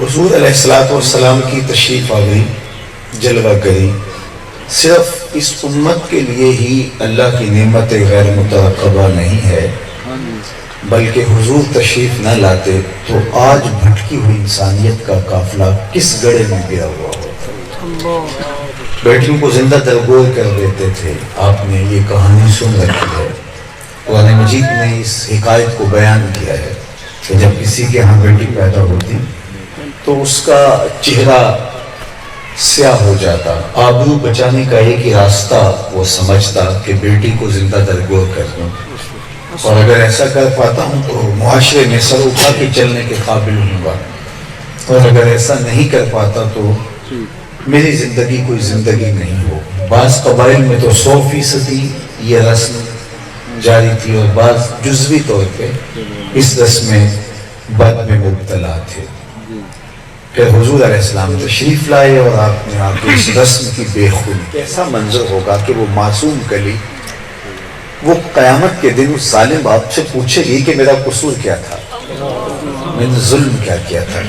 حضور علیہ الصلوۃ والسلام کی تشریف آوری جلوہ گری صرف اس امت کے لیے ہی اللہ کی نعمت غیر مترقبہ نہیں ہے، بلکہ حضور تشریف نہ لاتے تو آج بھٹکی ہوئی انسانیت کا قافلہ کس گڑھے میں گرا ہوا ہوتا۔ بیٹیوں کو زندہ درگور کر دیتے تھے۔ آپ نے یہ کہانی سن رکھی ہے، قرآن مجید نے اس حکایت کو بیان کیا ہے کہ جب کسی کے ہاں بیٹی پیدا ہوتی تو اس کا چہرہ سیاہ ہو جاتا، آبرو بچانے کا ایک ہی راستہ وہ سمجھتا کہ بیٹی کو زندہ درگور کر دوں، اور اگر ایسا کر پاتا ہوں تو معاشرے میں سر اٹھا کے چلنے کے قابل ہوں گا، اور اگر ایسا نہیں کر پاتا تو میری زندگی کوئی زندگی نہیں ہو۔ بعض قبائل میں تو 100% یہ رسم جاری تھی، اور بعض جزوی طور پہ اس رسم میں بد میں مبتلا تھے۔ پھر حضور علیہ السلام تشریف لائے اور آپ نے آپ اس رسم کی بے خودی، کیسا منظر ہوگا کہ وہ معصوم کلی وہ قیامت کے دن اس ظالم باپ سے پوچھے گی کہ میرا قصور کیا تھا، میں نے ظلم کیا کیا تھا۔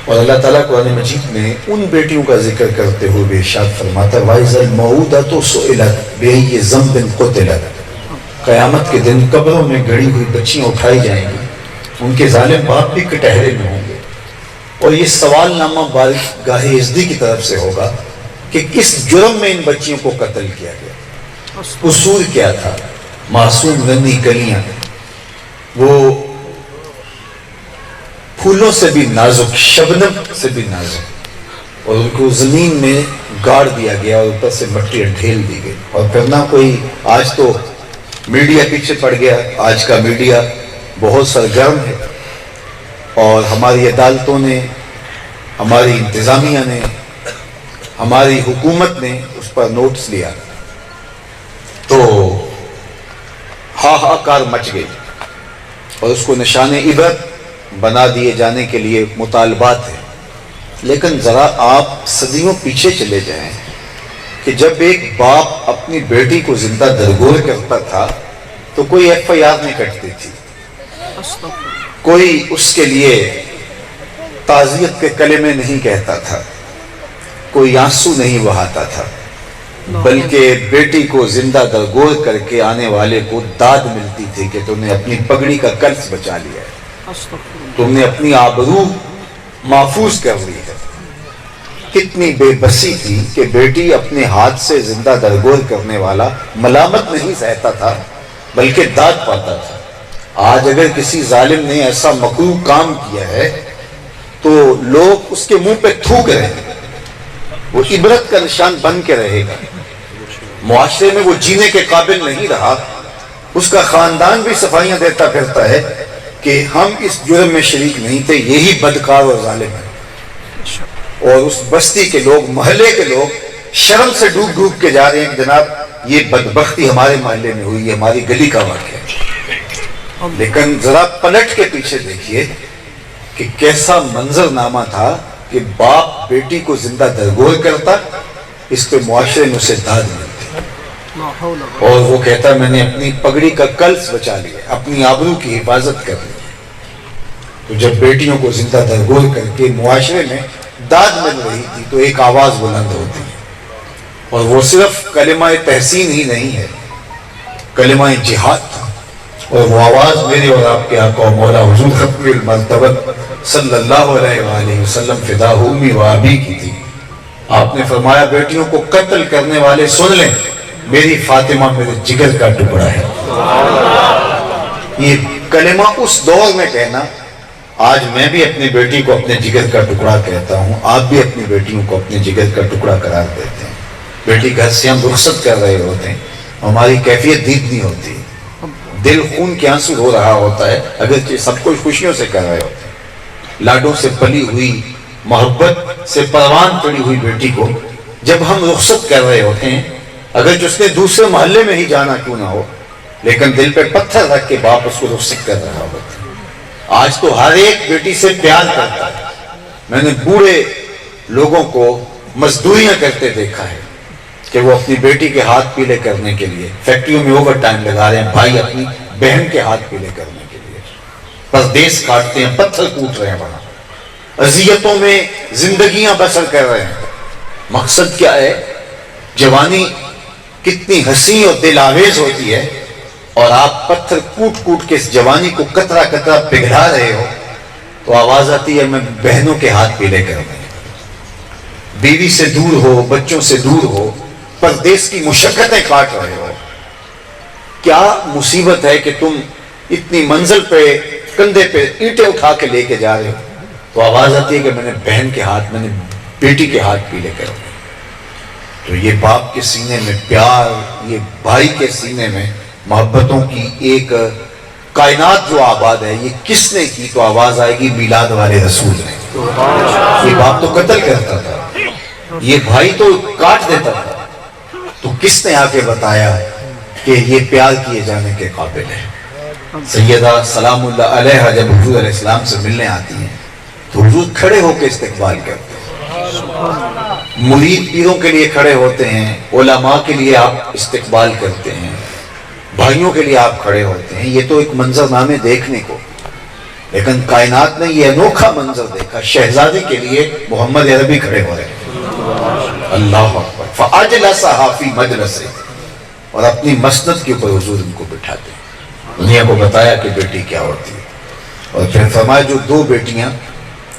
اور اللہ تعالیٰ قرآن مجید میں ان بیٹیوں کا ذکر کرتے ہوئے بے ارشاد فرماتا ہے وَإِذَا الْمَوْءُودَةُ سُئِلَتْ بِأَيِّ ذَنبٍ قُتِلَتْ، قیامت کے دن قبروں میں گڑی ہوئی بچیاں اٹھائی جائیں گی، ان کے ظالم باپ بھی کٹہرے میں ہوں گے، اور یہ سوال نامہ بارگاہ عزدی کی طرف سے ہوگا کہ کس جرم میں ان بچیوں کو قتل کیا گیا، قصور کیا تھا۔ معصوم رنی کلیاں وہ پھولوں سے بھی نازک، شبنم سے بھی نازک، اور ان کو زمین میں گاڑ دیا گیا اور اوپر سے مٹی ڈھیل دی گئی، اور پھر نہ کوئی، آج تو میڈیا پیچھے پڑ گیا، آج کا میڈیا بہت سرگرم ہے، اور ہماری عدالتوں نے، ہماری انتظامیہ نے، ہماری حکومت نے اس پر نوٹس لیا تو ہاہاکار مچ گئی، اور اس کو نشان عبرت بنا دیے جانے کے لیے مطالبات ہیں۔ لیکن ذرا آپ صدیوں پیچھے چلے جائیں کہ جب ایک باپ اپنی بیٹی کو زندہ درگور کرتا تھا تو کوئی FIR نہیں کٹتی تھی، کوئی اس کے لیے تعزیت کے کلمے نہیں کہتا تھا، کوئی آنسو نہیں بہاتا تھا، بلکہ بیٹی کو زندہ درگور کر کے آنے والے کو داد ملتی تھی کہ تم نے اپنی پگڑی کا قرض بچا لیا ہے، تم نے اپنی آبرو محفوظ کر لی ہے۔ کتنی بے بسی تھی کہ بیٹی اپنے ہاتھ سے زندہ درگور کرنے والا ملامت نہیں سہتا تھا بلکہ داد پاتا تھا۔ آج اگر کسی ظالم نے ایسا مکروہ کام کیا ہے تو لوگ اس کے منہ پہ تھوک رہے ہیں، وہ عبرت کا نشان بن کے رہے گا، معاشرے میں وہ جینے کے قابل نہیں رہا، اس کا خاندان بھی صفائیاں دیتا پھرتا ہے کہ ہم اس جرم میں شریک نہیں تھے، یہی بدکار اور ظالم ہے، اور اس بستی کے لوگ، محلے کے لوگ شرم سے ڈوب ڈوب کے جا رہے ہیں کہ جناب یہ بدبختی ہمارے محلے میں ہوئی، ہماری گلی کا واقعہ ہے۔ لیکن ذرا پلٹ کے پیچھے دیکھیے کہ کیسا منظر نامہ تھا کہ باپ بیٹی کو زندہ درگور کرتا، اس پہ معاشرے میں اسے داد ملتی، اور وہ کہتا میں نے اپنی پگڑی کا قلس بچا لیا، اپنی آبرو کی حفاظت کر لی۔ تو جب بیٹیوں کو زندہ درگور کر کے معاشرے میں داد مل رہی تھی تو ایک آواز بلند ہوتی ہے، اور وہ صرف کلمہ تحسین ہی نہیں ہے، کلمہ جہاد تھا، اور وہ آواز میرے اور آپ کے آقا و مولا حضور ختم المرتبت صلی اللہ علیہ وآلہ وسلم فدا امی و ابی کی تھی۔ آپ نے فرمایا بیٹیوں کو قتل کرنے والے سن لیں، میری فاطمہ میرے جگر کا ٹکڑا ہے۔ یہ کلمہ اس دور میں کہنا، آج میں بھی اپنی بیٹی کو اپنے جگر کا ٹکڑا کہتا ہوں، آپ بھی اپنی بیٹیوں کو اپنے جگر کا ٹکڑا قرار دیتے ہیں۔ بیٹی گھر سے ہم رخصت کر رہے ہوتے ہیں، ہماری کیفیت دیدنی ہوتی ہے، دل خون کے آنسو ہو رہا ہوتا ہے، اگرچہ سب کچھ خوشیوں سے کر رہے ہوتے ہیں۔ لاڈوں سے پلی ہوئی، محبت سے پروان چڑھی ہوئی بیٹی کو جب ہم رخصت کر رہے ہوتے ہیں، اگرچہ اس نے دوسرے محلے میں ہی جانا کیوں نہ ہو، لیکن دل پہ پتھر رکھ کے باپ اس کو رخصت کر رہا ہوتا ہے۔ آج تو ہر ایک بیٹی سے پیار کرتا ہے۔ میں نے بوڑھے لوگوں کو مزدوریاں کرتے دیکھا ہے کہ وہ اپنی بیٹی کے ہاتھ پیلے کرنے کے لیے فیکٹریوں میں اوور ٹائم لگا رہے ہیں، بھائی اپنی بہن کے ہاتھ پیلے کرنے کے لیے پردیس کاٹتے ہیں، پتھر کوٹ رہے ہیں وہاں، اذیتوں میں زندگیاں بسر کر رہے ہیں. مقصد کیا ہے؟ جوانی کتنی حسین اور دل آویز ہوتی ہے، اور آپ پتھر کوٹ کوٹ کے اس جوانی کو قطرہ قطرہ پگھلا رہے ہو تو آواز آتی ہے میں بہنوں کے ہاتھ پیلے کر دیں. بیوی سے دور ہو، بچوں سے دور ہو، پردیس کی مشقتیں کاٹ رہے ہو. کیا مصیبت ہے کہ تم اتنی منزل پہ کندھے پہ اینٹیں اٹھا کے لے کے جا رہے ہو تو آواز آتی ہے کہ میں نے بہن کے ہاتھ، میں نے بیٹی کے ہاتھ پیلے کر دیں. تو یہ باپ کے سینے میں پیار، یہ بھائی کے سینے میں محبتوں کی ایک کائنات جو آباد ہے، یہ کس نے کی؟ تو آواز آئے گی میلاد والے رسول نے. یہ باپ تو قتل کرتا تھا، یہ بھائی تو کاٹ دیتا تھا، تو کس نے آ کے بتایا کہ یہ پیار کیے جانے کے قابل ہے؟ سیدہ سلام اللہ علیہ جب حضور علیہ السلام سے ملنے آتی ہیں تو حضور کھڑے ہو کے استقبال کرتے ہیں. مرید پیروں کے لیے کھڑے ہوتے ہیں، علماء کے لیے آپ استقبال کرتے ہیں، بھائیوں کے لیے آپ کھڑے ہوتے ہیں. یہ تو ایک منظر نامے دیکھنے کو، لیکن کائنات نے یہ انوکھا منظر دیکھا. شہزادے کے لیے محمد عربی کھڑے ہو رہے ہیں. اللہ اکبر. فاجلسھا فی مجلسہ، اور اپنی مسند کے اوپر حضور ان کو بٹھاتے ہیں. دنیا کو بتایا کہ بیٹی کیا ہوتی ہے، اور پھر فرمایا جو دو بیٹیاں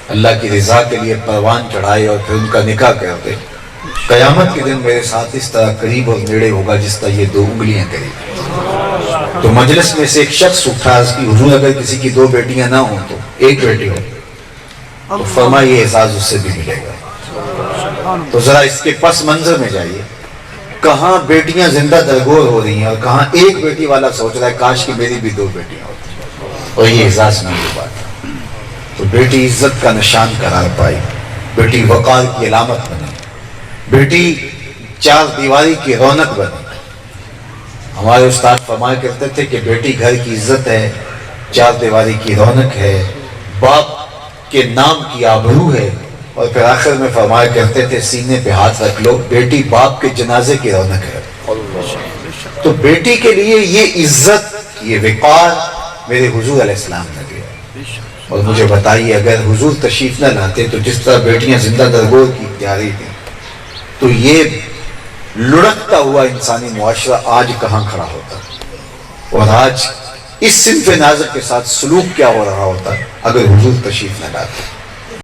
اللہ کی رضا کے لیے پروان چڑھائے اور پھر ان کا نکاح کرتے، قیامت کے دن میرے ساتھ اس طرح قریب اور نیڑے ہوگا جس طرح یہ دو انگلیاں قریب. تو مجلس میں سے ایک شخص اٹھا، اس کی حضور اگر کسی کی دو بیٹیاں نہ ہوں تو ایک بیٹی ہو، تو فرمایا یہ اعزاز اس سے بھی ملے گا. تو ذرا اس کے پس منظر میں جائیے، کہاں بیٹیاں زندہ درگور ہو رہی ہیں اور کہاں ایک بیٹی والا سوچ رہا ہے کاش کہ میری بھی دو بیٹیاں ہوتی، اور یہ اعزاز نہ ہو پاتا. تو بیٹی عزت کا نشان قرار پائی، بیٹی وقار کی علامت بنی، بیٹی چار دیواری کی رونق بنی. ہمارے استاد فرمایا کرتے تھے کہ بیٹی گھر کی عزت ہے، چار دیواری کی رونق ہے، باپ کے نام کی آبرو ہے، اور پھر آخر میں فرمایا کرتے تھے سینے پہ ہاتھ رکھ لو، بیٹی باپ کے جنازے کی رونق ہے. تو بیٹی کے لیے یہ عزت، یہ وقار میرے حضور علیہ السلام نے دیا. اور مجھے بتائیے اگر حضور تشریف نہ لاتے تو جس طرح بیٹیاں زندہ درگور کی جا رہی تھیں تو یہ لڑکتا ہوا انسانی معاشرہ آج کہاں کھڑا ہوتا، اور آج اس صنف نازک کے ساتھ سلوک کیا ہو رہا ہوتا اگر حضور تشریف نہ لاتے.